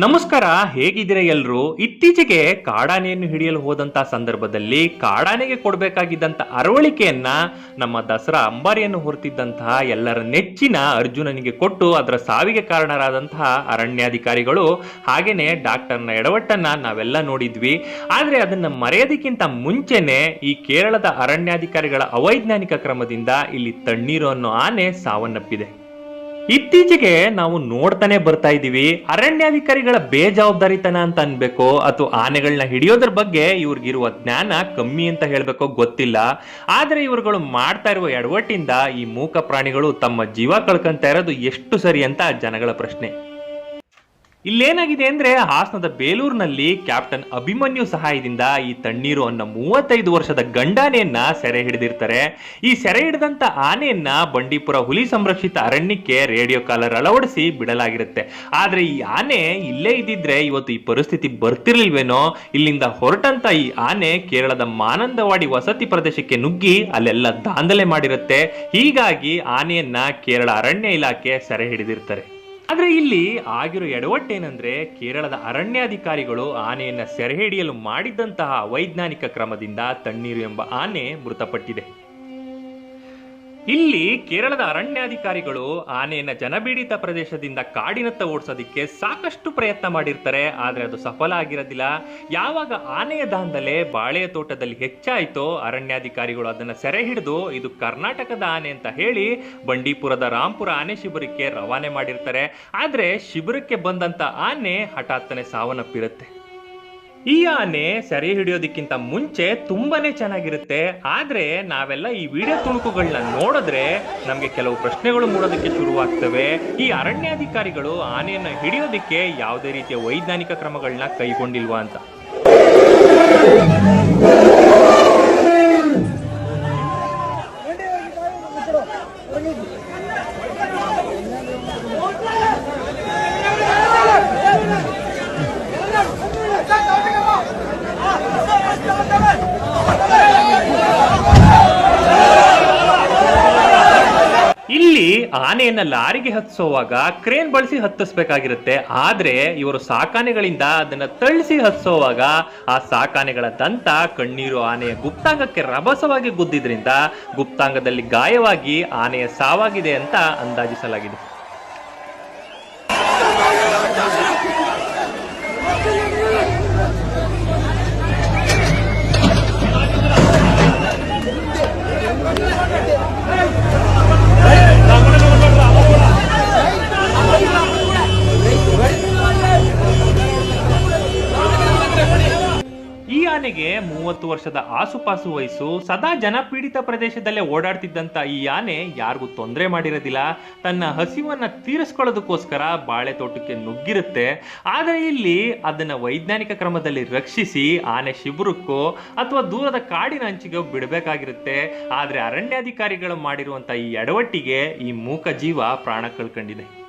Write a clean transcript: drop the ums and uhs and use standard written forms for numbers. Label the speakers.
Speaker 1: ನಮಸ್ಕಾರ, ಹೇಗಿದ್ದೀರಾ ಎಲ್ರು? ಇತ್ತೀಚೆಗೆ ಕಾಡಾನೆಯನ್ನು ಹಿಡಿಯಲು ಹೋದಂತ ಸಂದರ್ಭದಲ್ಲಿ ಕಾಡಾನೆಗೆ ಕೊಡಬೇಕಾಗಿದ್ದಂತ ಅರವಳಿಕೆಯನ್ನ ನಮ್ಮ ದಸರಾ ಅಂಬಾರಿಯನ್ನು ಹೊರತಿದ್ದಂತಹ ಎಲ್ಲರ ನೆಚ್ಚಿನ ಅರ್ಜುನನಿಗೆ ಕೊಟ್ಟು ಅದರ ಸಾವಿಗೆ ಕಾರಣರಾದಂತಹ ಅರಣ್ಯಾಧಿಕಾರಿಗಳು ಹಾಗೇನೆ ಡಾಕ್ಟರ್ನ ಎಡವಟ್ಟನ್ನ ನಾವೆಲ್ಲ ನೋಡಿದ್ವಿ. ಆದ್ರೆ ಅದನ್ನ ಮರೆಯೋದಕ್ಕಿಂತ ಮುಂಚೆನೆ ಈ ಕೇರಳದ ಅರಣ್ಯಾಧಿಕಾರಿಗಳ ಅವೈಜ್ಞಾನಿಕ ಕ್ರಮದಿಂದ ಇಲ್ಲಿ ತಣ್ಣೀರು ಅನ್ನೋ ಆನೆ ಸಾವನ್ನಪ್ಪಿದೆ. ಇತ್ತೀಚೆಗೆ ನಾವು ನೋಡ್ತಾನೆ ಬರ್ತಾ ಇದೀವಿ, ಅರಣ್ಯಾಧಿಕಾರಿಗಳ ಬೇಜವಾಬ್ದಾರಿತನ ಅಂತ ಅನ್ಬೇಕೋ ಅಥವಾ ಆನೆಗಳನ್ನ ಹಿಡಿಯೋದ್ರ ಬಗ್ಗೆ ಇವ್ರಿಗಿರುವ ಜ್ಞಾನ ಕಮ್ಮಿ ಅಂತ ಹೇಳ್ಬೇಕೋ ಗೊತ್ತಿಲ್ಲ. ಆದ್ರೆ ಇವ್ರುಗಳು ಮಾಡ್ತಾ ಇರುವ ಎಡವಟ್ಟಿಂದ ಈ ಮೂಕ ಪ್ರಾಣಿಗಳು ತಮ್ಮ ಜೀವ ಕಳ್ಕೊಂತ ಇರೋದು ಎಷ್ಟು ಸರಿ ಅಂತ ಜನಗಳ ಪ್ರಶ್ನೆ. ಇಲ್ಲೇನಾಗಿದೆ ಅಂದ್ರೆ, ಹಾಸನದ ಬೇಲೂರಿನಲ್ಲಿ ಕ್ಯಾಪ್ಟನ್ ಅಭಿಮನ್ಯು ಸಹಾಯದಿಂದ ಈ ತಣ್ಣೀರು ಅನ್ನೋ 35 ವರ್ಷದ ಗಂಡಾನೆಯನ್ನ ಸೆರೆ ಹಿಡಿದಿರ್ತಾರೆ. ಈ ಸೆರೆ ಹಿಡಿದಂತ ಆನೆಯನ್ನ ಬಂಡೀಪುರ ಹುಲಿ ಸಂರಕ್ಷಿತ ಅರಣ್ಯಕ್ಕೆ ರೇಡಿಯೋ ಕಾಲರ್ ಅಳವಡಿಸಿ ಬಿಡಲಾಗಿರುತ್ತೆ. ಆದ್ರೆ ಈ ಆನೆ ಇಲ್ಲೇ ಇದ್ದಿದ್ರೆ ಇವತ್ತು ಈ ಪರಿಸ್ಥಿತಿ ಬರ್ತಿರ್ಲಿಲ್ವೇನೋ. ಇಲ್ಲಿಂದ ಹೊರಟಂತ ಈ ಆನೆ ಕೇರಳದ ಮಾನಂದವಾಡಿ ವಸತಿ ಪ್ರದೇಶಕ್ಕೆ ನುಗ್ಗಿ ಅಲ್ಲೆಲ್ಲ ದಾಂಧಲೆ ಮಾಡಿರುತ್ತೆ. ಹೀಗಾಗಿ ಆನೆಯನ್ನ ಕೇರಳ ಅರಣ್ಯ ಇಲಾಖೆ ಸೆರೆ ಹಿಡಿದಿರ್ತಾರೆ. ಆದ್ರೆ ಇಲ್ಲಿ ಆಗಿರೋ ಎಡವಟ್ಟೇನೆಂದ್ರೆ, ಕೇರಳದ ಅರಣ್ಯಾಧಿಕಾರಿಗಳು ಆನೆಯನ್ನ ಸೆರೆ ಹಿಡಿಯಲು ಮಾಡಿದಂತಹ ಅವೈಜ್ಞಾನಿಕ ಕ್ರಮದಿಂದ ತಣ್ಣೀರು ಎಂಬ ಆನೆ ಮೃತಪಟ್ಟಿದೆ. ಇಲ್ಲಿ ಕೇರಳದ ಅರಣ್ಯಾಧಿಕಾರಿಗಳು ಆನೆಯನ್ನ ಜನಬೀಡಿತ ಪ್ರದೇಶದಿಂದ ಕಾಡಿನತ್ತ ಓಡಿಸೋದಿಕ್ಕೆ ಸಾಕಷ್ಟು ಪ್ರಯತ್ನ ಮಾಡಿರ್ತಾರೆ. ಆದ್ರೆ ಅದು ಸಫಲ ಆಗಿರೋದಿಲ್ಲ. ಯಾವಾಗ ಆನೆಯ ದಾಂಧಲೆ ಬಾಳೆಯ ತೋಟದಲ್ಲಿ ಹೆಚ್ಚಾಯಿತೋ ಅರಣ್ಯಾಧಿಕಾರಿಗಳು ಅದನ್ನ ಸೆರೆ ಹಿಡಿದು ಇದು ಕರ್ನಾಟಕದ ಆನೆ ಅಂತ ಹೇಳಿ ಬಂಡೀಪುರದ ರಾಂಪುರ ಆನೆ ಶಿಬಿರಕ್ಕೆ ರವಾನೆ ಮಾಡಿರ್ತಾರೆ. ಆದ್ರೆ ಶಿಬಿರಕ್ಕೆ ಬಂದಂತ ಆನೆ ಹಠಾತ್ತನೆ ಸಾವನ್ನಪ್ಪಿರುತ್ತೆ. ಈ ಆನೆ ಸೆರೆ ಹಿಡಿಯೋದಕ್ಕಿಂತ ಮುಂಚೆ ತುಂಬಾನೇ ಚೆನ್ನಾಗಿರುತ್ತೆ. ಆದ್ರೆ ನಾವೆಲ್ಲ ಈ ವಿಡಿಯೋ ತುಣುಕುಗಳನ್ನ ನೋಡಿದ್ರೆ ನಮ್ಗೆ ಕೆಲವು ಪ್ರಶ್ನೆಗಳು ಮೂಡೋದಕ್ಕೆ ಶುರುವಾಗ್ತವೆ. ಈ ಅರಣ್ಯಾಧಿಕಾರಿಗಳು ಆನೆಯನ್ನ ಹಿಡಿಯೋದಕ್ಕೆ ಯಾವುದೇ ರೀತಿಯ ವೈಜ್ಞಾನಿಕ ಕ್ರಮಗಳನ್ನ ಕೈಗೊಂಡಿಲ್ವಾ ಅಂತ. ಇಲ್ಲಿ ಆನೆಯನ್ನ ಲಾರಿಗೆ ಹತ್ತಿಸುವಾಗ ಕ್ರೇನ್ ಬಳಸಿ ಹತ್ತಿಸ್ಬೇಕಾಗಿರುತ್ತೆ. ಆದ್ರೆ ಇವರು ಸಾಕಾನೆಗಳಿಂದ ಅದನ್ನ ತಳ್ಳಿಸಿ ಹತ್ತಿಸುವಾಗ ಆ ಸಾಕಾನೆಗಳ ದಂತ ಕಣ್ಣೀರು ಆನೆಯ ಗುಪ್ತಾಂಗಕ್ಕೆ ರಭಸವಾಗಿ ಗುದ್ದಿದ್ರಿಂದ ಗುಪ್ತಾಂಗದಲ್ಲಿ ಗಾಯವಾಗಿ ಆನೆಯ ಸಾವಾಗಿದೆ ಅಂತ ಅಂದಾಜಿಸಲಾಗಿದೆ. ಈ ಆನೆಗೆ 30 ವರ್ಷದ ಆಸುಪಾಸು ವಯಸ್ಸು. ಸದಾ ಜನಪೀಡಿತ ಪ್ರದೇಶದಲ್ಲೇ ಓಡಾಡ್ತಿದ್ದಂತ ಈ ಆನೆ ಯಾರಿಗೂ ತೊಂದರೆ ಮಾಡಿರೋದಿಲ್ಲ. ತನ್ನ ಹಸಿವನ್ನ ತೀರಿಸ್ಕೊಳ್ಳೋದಕ್ಕೋಸ್ಕರ ಬಾಳೆ ತೋಟಕ್ಕೆ ನುಗ್ಗಿರುತ್ತೆ. ಆದ್ರೆ ಇಲ್ಲಿ ಅದನ್ನ ವೈಜ್ಞಾನಿಕ ಕ್ರಮದಲ್ಲಿ ರಕ್ಷಿಸಿ ಆನೆ ಶಿಬಿರಕ್ಕೋ ಅಥವಾ ದೂರದ ಕಾಡಿನ ಅಂಚಿಗೆ ಬಿಡಬೇಕಾಗಿರುತ್ತೆ. ಆದ್ರೆ ಅರಣ್ಯಾಧಿಕಾರಿಗಳು ಮಾಡಿರುವಂತ ಈ ಎಡವಟ್ಟಿಗೆ ಈ ಮೂಕ ಜೀವ ಪ್ರಾಣ ಕಳ್ಕೊಂಡಿದೆ.